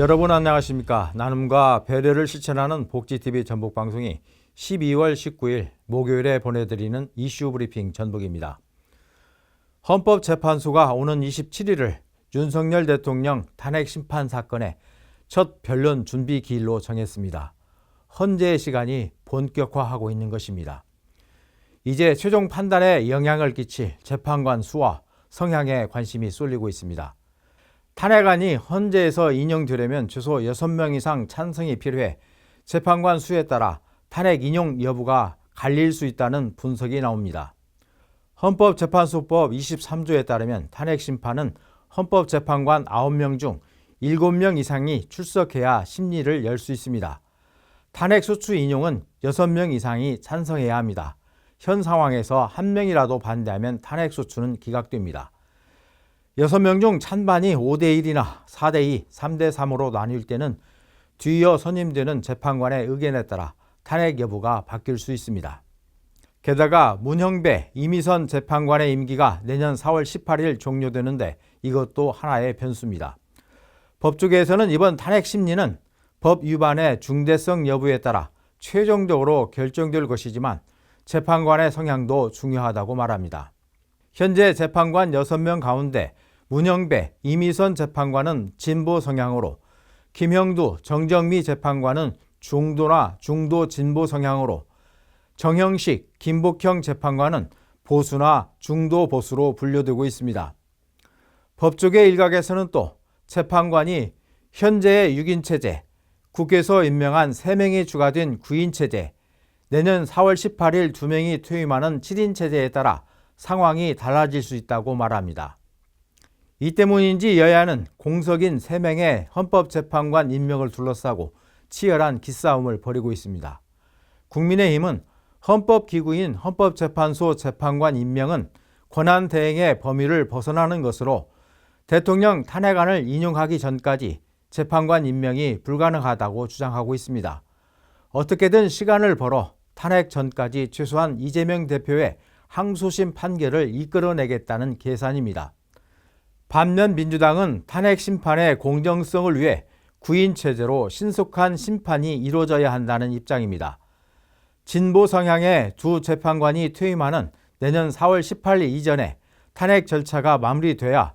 여러분 안녕하십니까? 나눔과 배려를 실천하는 복지TV 전북방송이 12월 19일 목요일에 보내드리는 이슈 브리핑 전북입니다. 헌법재판소가 오는 27일을 윤석열 대통령 탄핵 심판 사건의 첫 변론 준비 기일로 정했습니다. 헌재의 시간이 본격화하고 있는 것입니다. 이제 최종 판단에 영향을 끼칠 재판관 수와 성향에 관심이 쏠리고 있습니다. 탄핵안이 헌재에서 인용되려면 최소 6명 이상 찬성이 필요해 재판관 수에 따라 탄핵 인용 여부가 갈릴 수 있다는 분석이 나옵니다. 헌법재판소법 23조에 따르면 탄핵 심판은 헌법재판관 9명 중 7명 이상이 출석해야 심리를 열 수 있습니다. 탄핵소추 인용은 6명 이상이 찬성해야 합니다. 현 상황에서 1명이라도 반대하면 탄핵소추는 기각됩니다. 6명 중 찬반이 5대1이나 4대2, 3대3으로 나뉠 때는 뒤이어 선임되는 재판관의 의견에 따라 탄핵 여부가 바뀔 수 있습니다. 게다가 문형배, 이미선 재판관의 임기가 내년 4월 18일 종료되는데 이것도 하나의 변수입니다. 법조계에서는 이번 탄핵 심리는 법 위반의 중대성 여부에 따라 최종적으로 결정될 것이지만 재판관의 성향도 중요하다고 말합니다. 현재 재판관 6명 가운데 문형배, 이미선 재판관은 진보 성향으로, 김형두, 정정미 재판관은 중도나 중도 진보 성향으로, 정형식, 김복형 재판관은 보수나 중도 보수로 분류되고 있습니다. 법조계 일각에서는 또 재판관이 현재의 6인 체제, 국회에서 임명한 3명이 추가된 9인 체제, 내년 4월 18일 2명이 퇴임하는 7인 체제에 따라 상황이 달라질 수 있다고 말합니다. 이 때문인지 여야는 공석인 3명의 헌법재판관 임명을 둘러싸고 치열한 기싸움을 벌이고 있습니다. 국민의힘은 헌법기구인 헌법재판소 재판관 임명은 권한대행의 범위를 벗어나는 것으로 대통령 탄핵안을 인용하기 전까지 재판관 임명이 불가능하다고 주장하고 있습니다. 어떻게든 시간을 벌어 탄핵 전까지 최소한 이재명 대표의 항소심 판결을 이끌어내겠다는 계산입니다. 반면 민주당은 탄핵 심판의 공정성을 위해 9인 체제로 신속한 심판이 이루어져야 한다는 입장입니다. 진보 성향의 두 재판관이 퇴임하는 내년 4월 18일 이전에 탄핵 절차가 마무리돼야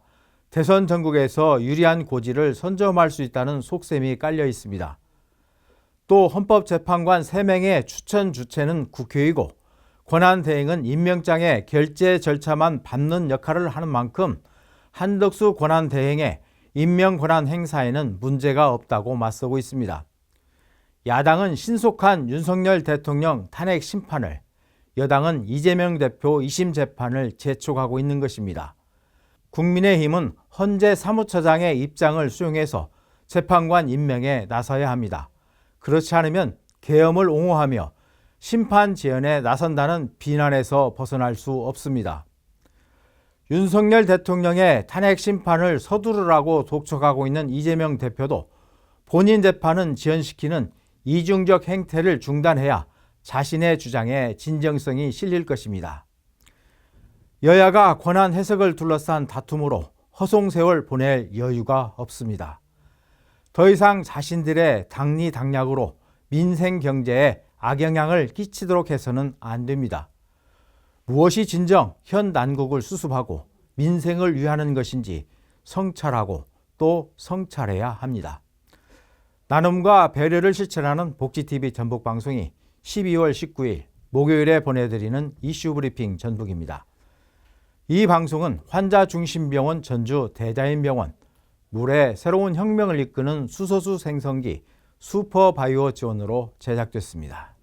대선 전국에서 유리한 고지를 선점할 수 있다는 속셈이 깔려 있습니다. 또 헌법재판관 3명의 추천 주체는 국회이고 권한대행은 임명장의 결재 절차만 밟는 역할을 하는 만큼 한덕수 권한대행의 임명 권한 행사에는 문제가 없다고 맞서고 있습니다. 야당은 신속한 윤석열 대통령 탄핵 심판을, 여당은 이재명 대표 2심 재판을 재촉하고 있는 것입니다. 국민의힘은 헌재 사무처장의 입장을 수용해서 재판관 임명에 나서야 합니다. 그렇지 않으면 계엄을 옹호하며 심판 재현에 나선다는 비난에서 벗어날 수 없습니다. 윤석열 대통령의 탄핵 심판을 서두르라고 독촉하고 있는 이재명 대표도 본인 재판은 지연시키는 이중적 행태를 중단해야 자신의 주장에 진정성이 실릴 것입니다. 여야가 권한 해석을 둘러싼 다툼으로 허송세월 보낼 여유가 없습니다. 더 이상 자신들의 당리당략으로 민생 경제에 악영향을 끼치도록 해서는 안 됩니다. 무엇이 진정 현 난국을 수습하고 민생을 위하는 것인지 성찰하고 또 성찰해야 합니다. 나눔과 배려를 실천하는 복지TV 전북방송이 12월 19일 목요일에 보내드리는 이슈 브리핑 전북입니다. 이 방송은 환자중심병원 전주 대자연병원, 물의 새로운 혁명을 이끄는 수소수 생성기 슈퍼바이오 지원으로 제작됐습니다.